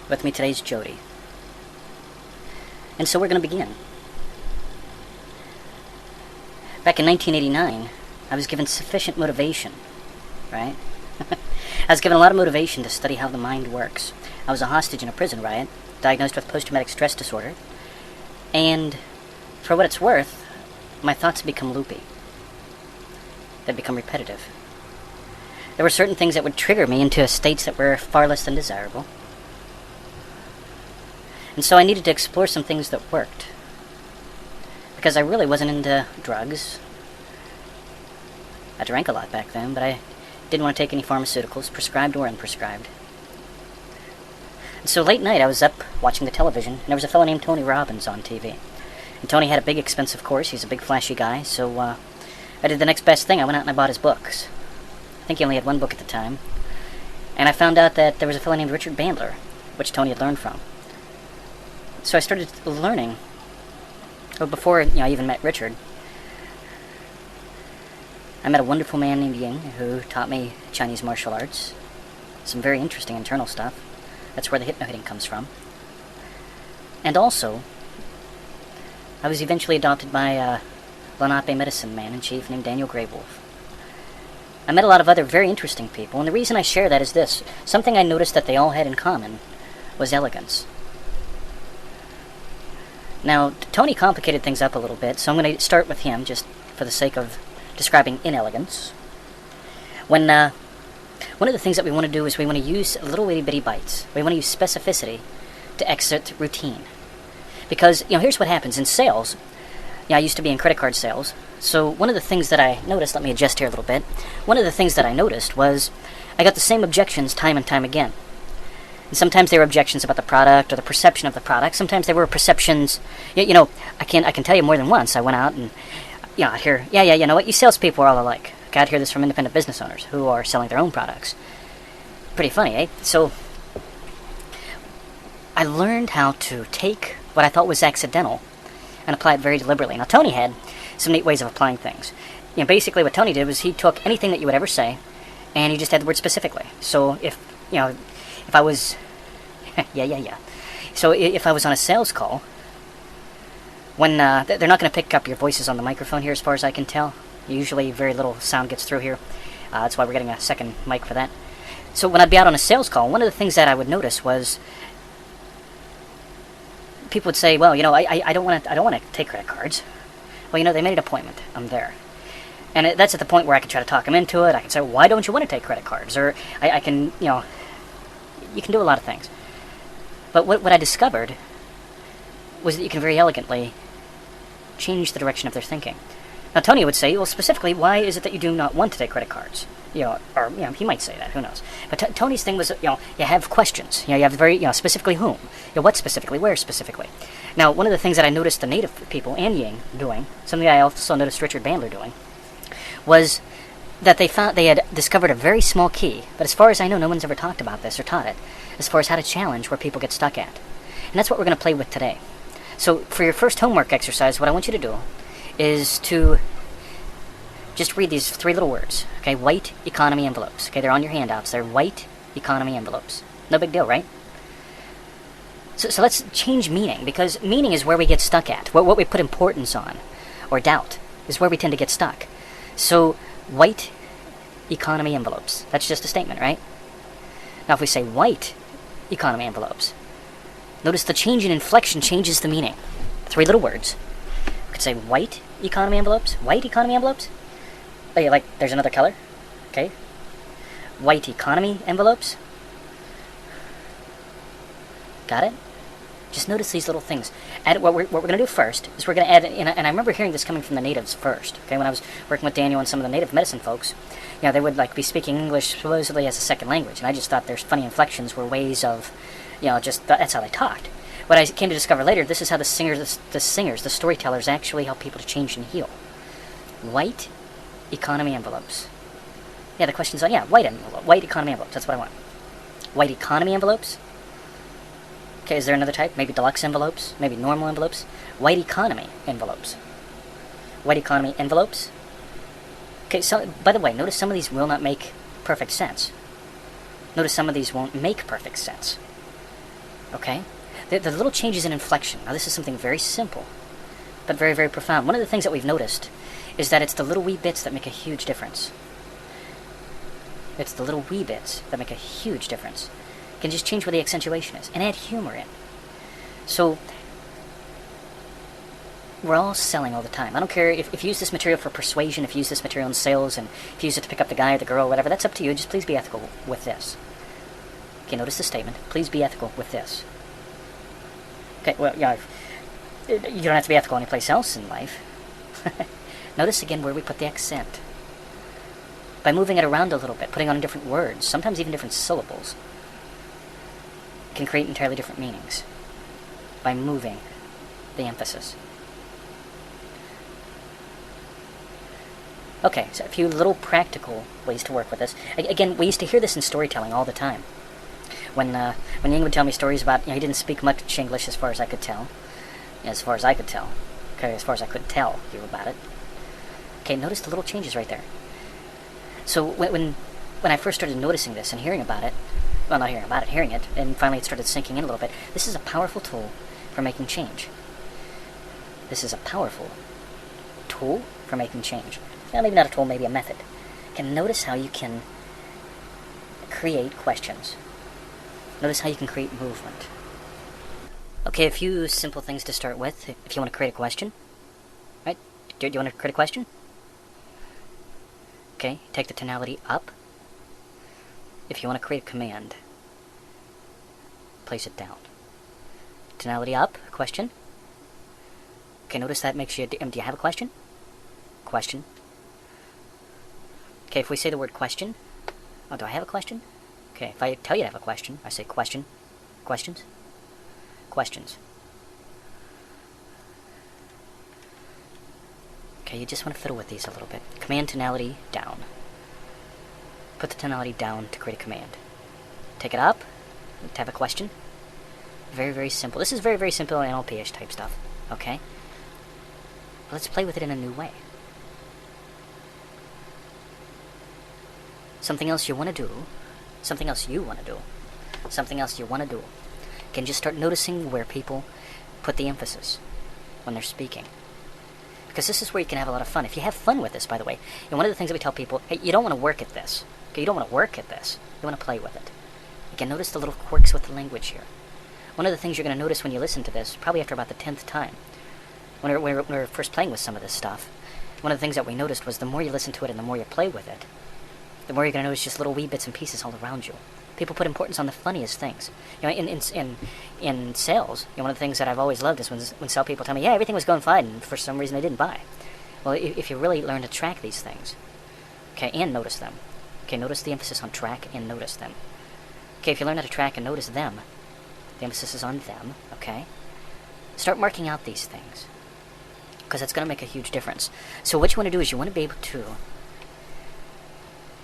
With me today is Jody. And so we're going to begin. Back in 1989, I was given sufficient motivation, right? I was given a lot of motivation to study how the mind works. I was a hostage in a prison riot, diagnosed with post-traumatic stress disorder, and for what it's worth, my thoughts had become loopy. They'd become repetitive. There were certain things that would trigger me into states that were far less than desirable. And so I needed to explore some things that worked. Because I really wasn't into drugs. I drank a lot back then, but I didn't want to take any pharmaceuticals, prescribed or unprescribed. And so late night I was up watching the television, and there was a fellow named Tony Robbins on TV. And Tony had a big expensive course. He's a big flashy guy, so I did the next best thing. I went out and I bought his books. I think he only had one book at the time. And I found out that there was a fellow named Richard Bandler, which Tony had learned from. So I started learning. Well, before I even met Richard, I met a wonderful man named Ying who taught me Chinese martial arts. Some very interesting internal stuff. That's where the hypno-hitting comes from. And also, I was eventually adopted by a Lenape medicine man-in-chief named Daniel Greywolf. I met a lot of other very interesting people, and the reason I share that is this. Something I noticed that they all had in common was elegance. Now, Tony complicated things up a little bit, so I'm going to start with him, just for the sake of describing inelegance. One of the things that we want to do is we want to use little itty-bitty bites. We want to use specificity to exit routine. Because, here's what happens in sales. I used to be in credit card sales, so one of the things that I noticed, let me adjust here a little bit, one of the things that I noticed was I got the same objections time and time again. And sometimes they were objections about the product or the perception of the product. Sometimes they were perceptions, I can tell you more than once. I went out and, I hear, you know what, you salespeople are all alike. Okay, I'd hear this from independent business owners who are selling their own products. Pretty funny, eh? So, I learned how to take what I thought was accidental and apply it very deliberately. Now, Tony had some neat ways of applying things. Basically what Tony did was he took anything that you would ever say, and he just had the word specifically. So, if I was, So if I was on a sales call, when they're not going to pick up your voices on the microphone here, as far as I can tell. Usually, very little sound gets through here. That's why we're getting a second mic for that. So when I'd be out on a sales call, one of the things that I would notice was people would say, "Well, I don't want to take credit cards." Well, they made an appointment. I'm there. And that's at the point where I can try to talk them into it. I can say, "Why don't you want to take credit cards?" Or I can, you can do a lot of things. But what I discovered was that you can very elegantly change the direction of their thinking. Now, Tony would say, well, specifically, why is it that you do not want to take credit cards? Or he might say that, who knows. But Tony's thing was, you have questions. You have very, specifically whom? What specifically? Where specifically? Now, one of the things that I noticed the native people and Ying doing, something I also noticed Richard Bandler doing, was that they had discovered a very small key, but as far as I know, no one's ever talked about this or taught it, as far as how to challenge where people get stuck at. And that's what we're going to play with today. So for your first homework exercise, what I want you to do is to just read these 3 little words, okay? White economy envelopes. Okay, they're on your handouts. They're white economy envelopes. No big deal, right? So let's change meaning, because meaning is where we get stuck at. What we put importance on, or doubt, is where we tend to get stuck. So, white economy envelopes. That's just a statement, right? Now, if we say white economy envelopes, notice the change in inflection changes the meaning. 3 little words. We could say white economy envelopes. White economy envelopes? Oh, yeah, there's another color? Okay. White economy envelopes. Got it? Just notice these little things. And what we're going to do first is we're going to add, and I remember hearing this coming from the natives first, okay, when I was working with Daniel and some of the native medicine folks, they would be speaking English supposedly as a second language, and I just thought their funny inflections were ways of, that's how they talked. What I came to discover later, this is how the storytellers actually help people to change and heal. White economy envelopes. Yeah, the question's on, white economy envelopes, that's what I want. White economy envelopes? Okay, is there another type? Maybe deluxe envelopes? Maybe normal envelopes? White economy envelopes. White economy envelopes? Okay, so, by the way, notice some of these will not make perfect sense. Notice some of these won't make perfect sense. Okay? The little changes in inflection. Now, this is something very simple, but very, very profound. One of the things that we've noticed is that it's the little wee bits that make a huge difference. It's the little wee bits that make a huge difference. You can just change where the accentuation is and add humor in. So, we're all selling all the time. I don't care if you use this material for persuasion, if you use this material in sales, and if you use it to pick up the guy or the girl or whatever, that's up to you. Just please be ethical with this. Okay, notice the statement. Please be ethical with this. Okay, well, yeah, you don't have to be ethical anyplace else in life. Notice again where we put the accent. By moving it around a little bit, putting on different words, sometimes even different syllables, can create entirely different meanings. By moving the emphasis. Okay, so a few little practical ways to work with this. Again, we used to hear this in storytelling all the time. When Ying would tell me stories about, he didn't speak much English as far as I could tell. Okay, as far as I could tell you about it. Okay, notice the little changes right there. So when I first started noticing this and hearing about it, well, not hearing about it, hearing it, and finally it started sinking in a little bit, this is a powerful tool for making change. This is a powerful tool for making change. Well, maybe not a tool, maybe a method. And notice how you can create questions. Notice how you can create movement. Okay, a few simple things to start with if you want to create a question. Right? Do you want to create a question? Okay, take the tonality up. If you want to create a command, place it down. Tonality up, question. Okay, notice that makes you... Do you have a question? Question. Okay, if we say the word question... Oh, do I have a question? Okay, if I tell you I have a question, I say question. Questions? Questions. Okay, you just want to fiddle with these a little bit. Command tonality down. Put the tonality down to create a command. Take it up to have a question. Very, very simple. This is very, very simple NLP-ish type stuff. Okay? Let's play with it in a new way. Something else you want to do. Something else you want to do. Something else you want to do. Can just start noticing where people put the emphasis when they're speaking. Because this is where you can have a lot of fun. If you have fun with this, by the way, and one of the things that we tell people, hey, you don't want to work at this. Okay, you don't want to work at this. You want to play with it. Again, notice the little quirks with the language here. One of the things you're going to notice when you listen to this, probably after about the 10th time, when we're first playing with some of this stuff, one of the things that we noticed was the more you listen to it and the more you play with it, the more you're going to notice just little wee bits and pieces all around you. People put importance on the funniest things. In sales, one of the things that I've always loved is when sell people tell me, yeah, everything was going fine, and for some reason they didn't buy. Well, if you really learn to track these things, okay, and notice them. Okay, notice the emphasis on track and notice them. Okay, if you learn how to track and notice them, the emphasis is on them, okay? Start marking out these things, because that's going to make a huge difference. So what you want to do is you want to be able to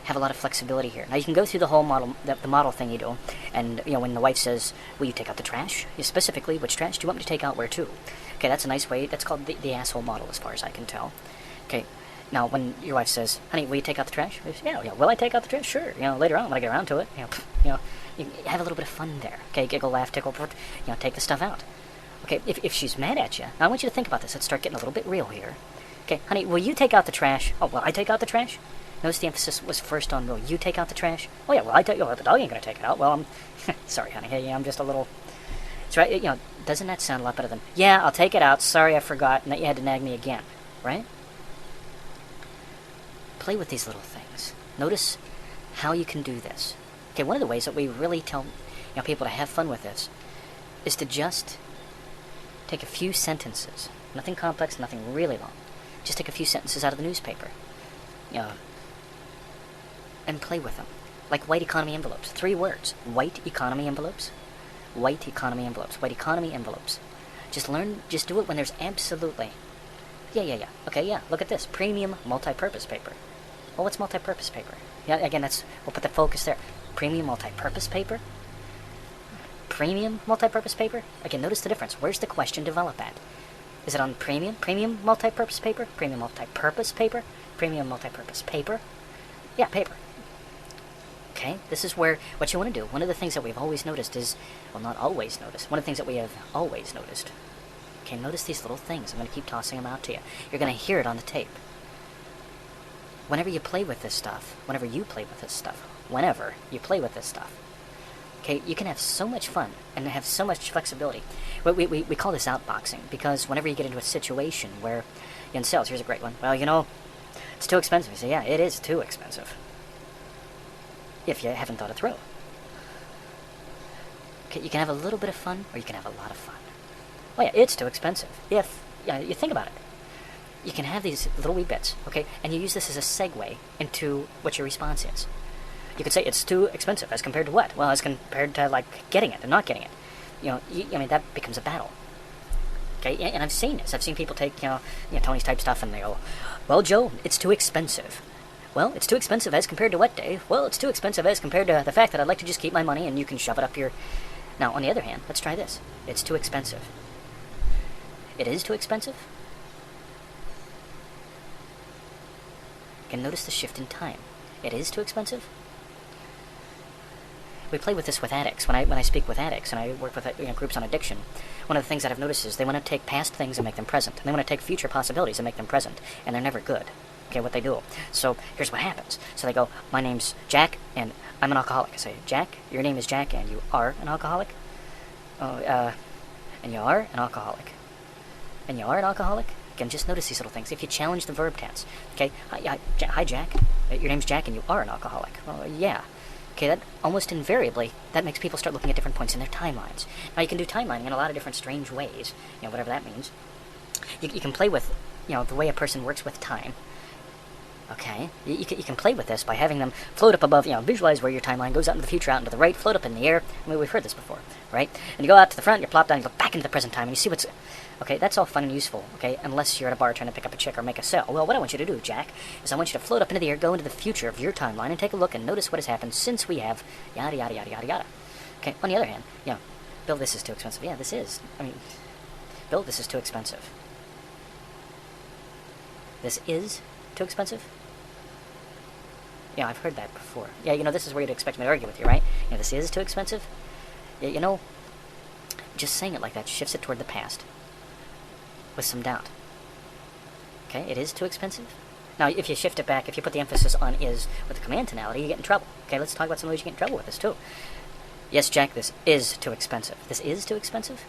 have a lot of flexibility here. Now you can go through the whole model, the model thing you do, and when the wife says, will you take out the trash? Specifically, which trash do you want me to take out, where to? Okay, that's a nice way. That's called the asshole model as far as I can tell. Okay, now when your wife says, honey, will you take out the trash? Yeah, will I take out the trash? Sure, later on when I get around to it, you have a little bit of fun there. Okay, giggle, laugh, tickle, take the stuff out. Okay, if she's mad at you, now I want you to think about this. Let's start getting a little bit real here. Okay, honey, will you take out the trash? Oh, will I take out the trash? Notice the emphasis was first on, will you take out the trash? Oh yeah, well, the dog ain't gonna take it out. Well, I'm, sorry, honey, hey, I'm just a little, it's right, doesn't that sound a lot better than, yeah, I'll take it out, sorry, I forgot, and that you had to nag me again, right? Play with these little things. Notice how you can do this. Okay, one of the ways that we really tell, people to have fun with this is to just take a few sentences, nothing complex, nothing really long, just take a few sentences out of the newspaper, and play with them. Like white economy envelopes. 3 words. White economy envelopes. White economy envelopes. White economy envelopes. Just do it when there's absolutely... Yeah. Okay, yeah, look at this. Premium multi-purpose paper. Well, what's multi-purpose paper? Yeah, again, we'll put the focus there. Premium multi-purpose paper. Premium multi-purpose paper. Again, notice the difference. Where's the question develop at? Is it on premium? Premium multi-purpose paper? Premium multi-purpose paper? Premium multi-purpose paper? Yeah, paper. Okay, this is where, what you want to do, one of the things that we've always noticed is, well, not always noticed, one of the things that we have always noticed. Okay, notice these little things. I'm going to keep tossing them out to you. You're going to hear it on the tape. Whenever you play with this stuff, whenever you play with this stuff, okay, you can have so much fun and have so much flexibility. We call this outboxing, because whenever you get into a situation where, in sales, here's a great one. Well, you know, it's too expensive. You say, yeah, it is too expensive. If you haven't thought it through. Okay, you can have a little bit of fun, or you can have a lot of fun. Oh yeah, it's too expensive. If you think about it, you can have these little wee bits, okay, and you use this as a segue into what your response is. You could say it's too expensive as compared to what? Well, as compared to like getting it and not getting it. You know, I mean, that becomes a battle. Okay, and I've seen this. I've seen people take Tony's type stuff and they go, well, Joe, it's too expensive. Well, it's too expensive as compared to what, Dave? Well, it's too expensive as compared to the fact that I'd like to just keep my money and you can shove it up your... Now, on the other hand, let's try this. It's too expensive. It is too expensive? And notice the shift in time. It is too expensive? We play with this with addicts. When I speak with addicts and I work with groups on addiction, one of the things that I've noticed is they want to take past things and make them present. And they want to take future possibilities and make them present. And they're never good. Okay, what they do. So here's what happens. So they go, my name's Jack, and I'm an alcoholic. I say, Jack, your name is Jack, and you are an alcoholic? Oh, and you are an alcoholic. And you are an alcoholic? Again, just notice these little things. If you challenge the verb tense, okay, hi Jack, your name's Jack, and you are an alcoholic. Well, yeah. Okay, that almost invariably, that makes people start looking at different points in their timelines. Now, you can do timelining in a lot of different strange ways, whatever that means. You can play with, the way a person works with time. Okay, you can play with this by having them float up above, visualize where your timeline goes out into the future, out into the right, float up in the air. I mean, we've heard this before, right? And you go out to the front, you plop down, you go back into the present time, and you see what's... Okay, that's all fun and useful, okay, unless you're at a bar trying to pick up a chick or make a sale. Well, what I want you to do, Jack, is I want you to float up into the air, go into the future of your timeline, and take a look and notice what has happened since we have yada, yada, yada, yada, yada. Okay, on the other hand, Bill, this is too expensive. Yeah, this is. I mean, Bill, this is too expensive. This is too expensive? Yeah, I've heard that before. Yeah, this is where you'd expect me to argue with you, right? This is too expensive? Yeah, just saying it like that shifts it toward the past. With some doubt. Okay, it is too expensive? Now, if you shift it back, if you put the emphasis on is with the command tonality, you get in trouble. Okay, let's talk about some ways you get in trouble with this, too. Yes, Jack, this is too expensive. This is too expensive?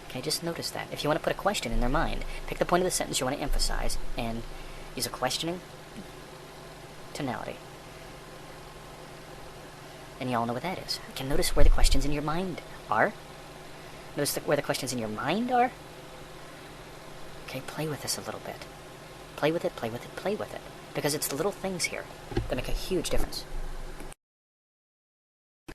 Okay, just notice that. If you want to put a question in their mind, pick the point of the sentence you want to emphasize, and use a questioning tonality. And you all know what that is. You can notice where the questions in your mind are. Notice where the questions in your mind are. Okay, play with this a little bit. Play with it, play with it, play with it. Because it's the little things here that make a huge difference.